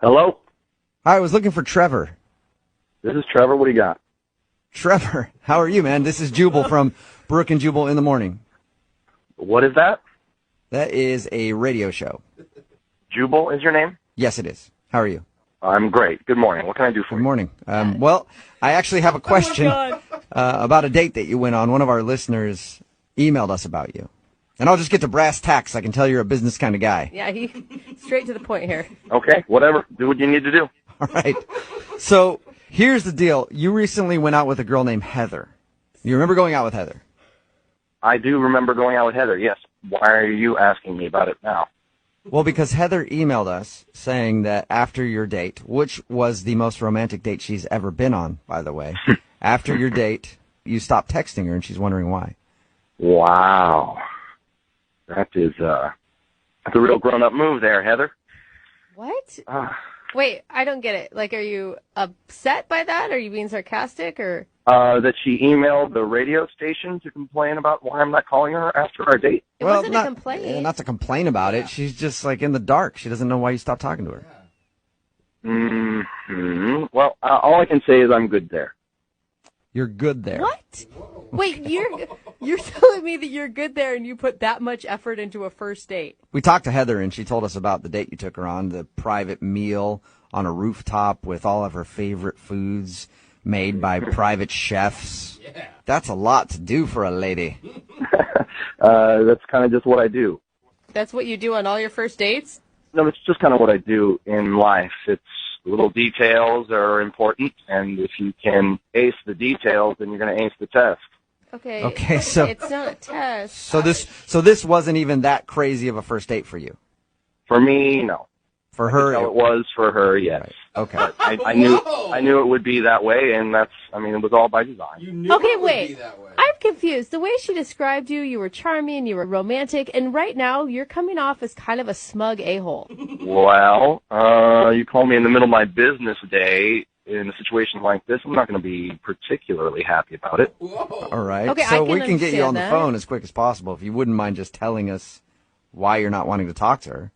Hello? Hi, I was looking for Trevor. This is Trevor. What do you got? Trevor, how are you, man? This is Jubal from Brooke and Jubal in the Morning. What is that? That is a radio show. Jubal is your name? Yes, it is. How are you? I'm great. Good morning. What can I do for Good you? morning. Well, I actually have a question about a date that you went on. One of our listeners emailed us about you. And I'll just get to brass tacks. I can tell you're a business kind of guy. Yeah, he straight to the point here. Okay, whatever. Do what you need to do. All right. So here's the deal. You recently went out with a girl named Heather. You remember going out with Heather? I do remember going out with Heather, yes. Why are you asking me about it now? Well, because Heather emailed us saying that after your date, which was the most romantic date she's ever been on, by the way, after your date, you stopped texting her, and she's wondering why. Wow. That's a real grown-up move there, Heather. What? Wait, I don't get it. Like, are you upset by that? Are you being sarcastic, or? That she emailed the radio station to complain about why I'm not calling her after our date. It wasn't a complaint. Not to complain about it. She's just, like, in the dark. She doesn't know why you stopped talking to her. Mm-hmm. Well, all I can say is I'm good there. You're good there. What? Wait, you're telling me that you're good there and you put that much effort into a first date? We talked to Heather, and she told us about the date you took her on, the private meal on a rooftop with all of her favorite foods made by private chefs. Yeah. That's a lot to do for a lady. That's kind of just what I do. That's what you do on all your first dates? No, it's just kind of what I do in life. It's little details are important, and if you can ace the details, then you're going to ace the test. Okay, so it's not a test. So this wasn't even that crazy of a first date for you. For me, no. For her, it was. For her, yes. Right. Okay. But I knew it would be that way, and it was all by design. You knew it would be that way. I'm confused. The way she described you, you were charming, you were romantic, and right now you're coming off as kind of a smug a-hole. Well, you call me in the middle of my business day in a situation like this. I'm not going to be particularly happy about it. Whoa. All right. Okay, so I can we can get you on the understand that. phone as quick as possible if you wouldn't mind just telling us why you're not wanting to talk to her.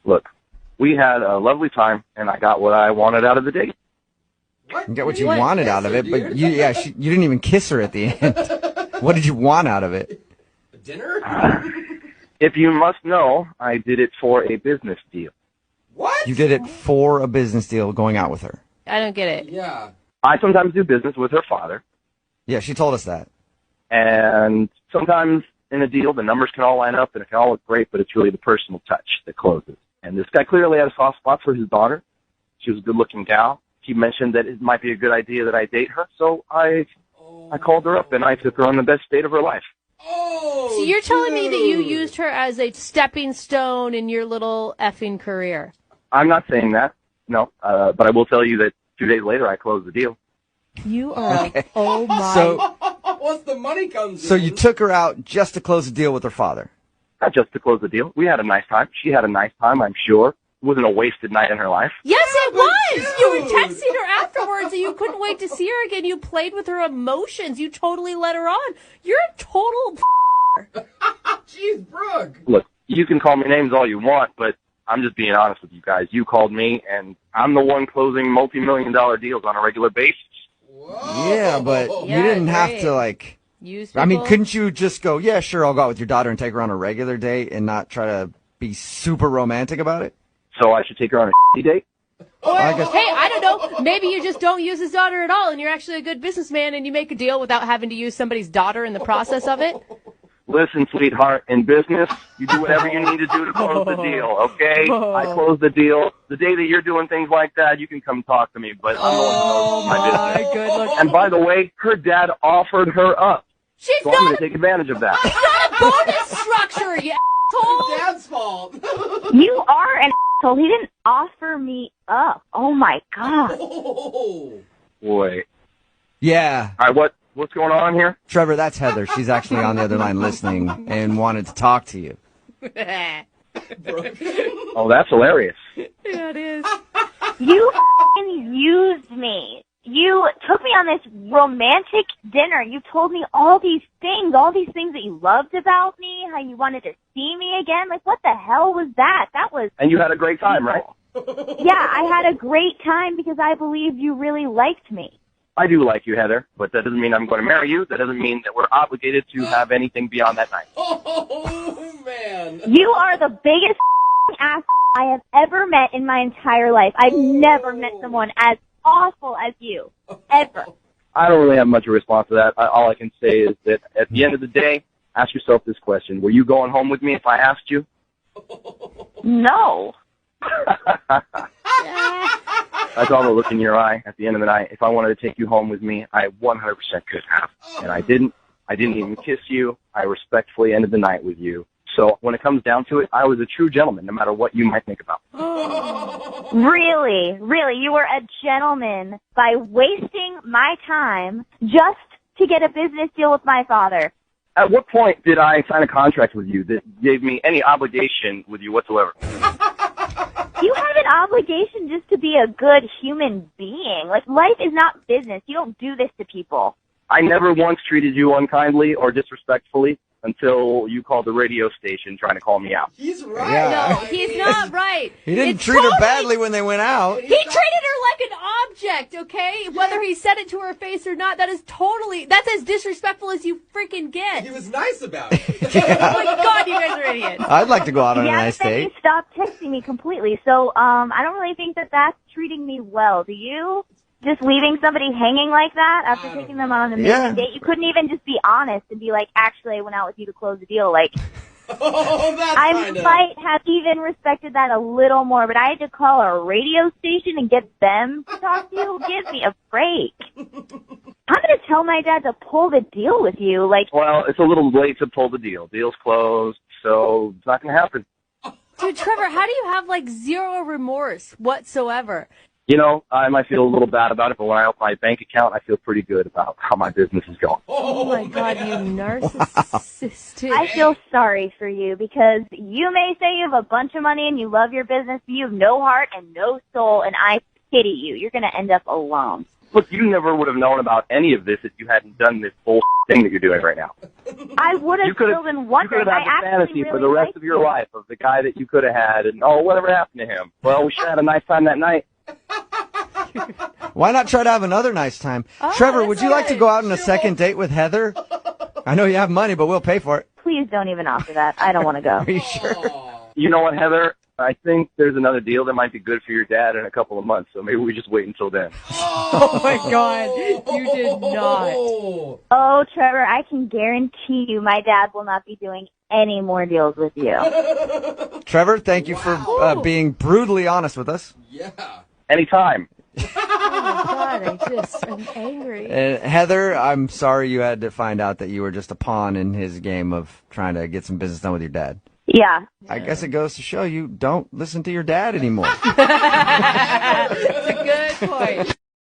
Look, we had a lovely time, and I got what I wanted out of the date. What? You get what you wanted out of it, but you didn't even kiss her at the end. What did you want out of it? A dinner? If you must know, I did it for a business deal. What? You did it for a business deal going out with her. I don't get it. Yeah. I sometimes do business with her father, Yeah, she told us that. and sometimes in a deal, the numbers can all line up, and it can all look great, but it's really the personal touch that closes. And this guy clearly had a soft spot for his daughter. She was a good-looking gal. He mentioned that it might be a good idea that I date her, so I called her up, and I took her on the best date of her life. Oh, So you're telling me that you dude. used her as a stepping stone in your little effing career? I'm not saying that, no, but I will tell you that 2 days later, I closed the deal. You are, oh my. So, Once the money comes in. so you took her out just to close a deal with her father. Not just to close the deal. We had a nice time. She had a nice time, I'm sure. It wasn't a wasted night in her life. Yes, it was. dude. You were texting her afterwards, and you couldn't wait to see her again. You played with her emotions. You totally let her on. You're a total. Jeez, Brooke. Look, you can call me names all you want, but I'm just being honest with you guys. You called me, and I'm the one closing multi-million-dollar deals on a regular basis. Whoa. Yeah, but Yeah, you didn't have great. to, like... Use I mean, people. couldn't you just go, yeah, sure, I'll go out with your daughter and take her on a regular date and not try to be super romantic about it? So I should take her on a date? I guess- Hey, I don't know. Maybe you just don't use his daughter at all, and you're actually a good businessman, and you make a deal without having to use somebody's daughter in the process of it. Listen, sweetheart, in business, you do whatever you need to do to close the deal, okay? I close the deal. The day that you're doing things like that, you can come talk to me, but I'm the one who knows my business. Good look. And by the way, her dad offered her up. She's So I'm going not to take advantage of that. a bonus structure, you asshole. Dad's fault. You are an asshole. He didn't offer me up. Oh my god. Oh. Boy. Yeah. All right, what's going on here? Trevor, that's Heather. She's actually on the other line listening and wanted to talk to you. Oh, that's hilarious. Yeah, it is. You f***ing used me. You took me on this romantic dinner. You told me all these things that you loved about me, how you wanted to see me again. Like, what the hell was that? That was... And you had a great time, right? Yeah, I had a great time because I believed you really liked me. I do like you, Heather, but that doesn't mean I'm going to marry you. That doesn't mean that we're obligated to have anything beyond that night. Oh, man. You are the biggest ass I have ever met in my entire life. I've never met someone as awful as you. Ever. I don't really have much of a response to that. All I can say is that at the end of the day, ask yourself this question. Were you going home with me if I asked you? No. I saw the look in your eye at the end of the night. If I wanted to take you home with me, I 100% could have. And I didn't. I didn't even kiss you. I respectfully ended the night with you. So when it comes down to it, I was a true gentleman, no matter what you might think about me. Really? Really? You were a gentleman by wasting my time just to get a business deal with my father. At what point did I sign a contract with you that gave me any obligation with you whatsoever? You have an obligation just to be a good human being. Like, life is not business. You don't do this to people. I never once treated you unkindly or disrespectfully until you called the radio station trying to call me out. He's right. Yeah. No, he's not right. He didn't It's treat her totally- badly when they went out. He treated her like an object, okay? Whether he said it to her face or not, that's as disrespectful as you freaking get. He was nice about it. Oh my God, you guys are idiots. I'd like to go out on a Yeah, nice but then date. you stopped texting me completely. So, I don't really think that that's treating me well. Do you? Just leaving somebody hanging like that after taking them on an amazing Yeah. date? You couldn't even just be honest and be like, actually, I went out with you to close the deal. Like, Oh, that's I kind of... might have even respected that a little more, but I had to call a radio station and get them to talk to you? Give me a break. I'm going to tell my dad to pull the deal with you. Like, Well, it's a little late to pull the deal. Deal's closed, so it's not going to happen. Dude, Trevor, how do you have like zero remorse whatsoever? You know, I might feel a little bad about it, but when I open my bank account, I feel pretty good about how my business is going. Oh my God, you narcissistic. I feel sorry for you because you may say you have a bunch of money and you love your business, but you have no heart and no soul, and I pity you. You're going to end up alone. Look, you never would have known about any of this if you hadn't done this bull thing that you're doing right now. I would have You could still have, been you wondering. could have I had the actually fantasy really for the rest liked of your you. life of the guy that you could have had, and whatever happened to him? Well, we should have had a nice time that night. Why not try to have another nice time? Oh, Trevor, that's would you like to right. go out on a second date with Heather? I know you have money, but we'll pay for it. Please don't even offer that. I don't want to go. Are you sure? You know what, Heather? I think there's another deal that might be good for your dad in a couple of months, so maybe we just wait until then. Oh my God, you did not. Oh, Trevor, I can guarantee you my dad will not be doing any more deals with you. Trevor, thank you for being brutally honest with us. Yeah. Anytime. Oh my God, I'm angry. And Heather, I'm sorry you had to find out that you were just a pawn in his game of trying to get some business done with your dad. Yeah. I guess it goes to show you don't listen to your dad anymore. That's a good point.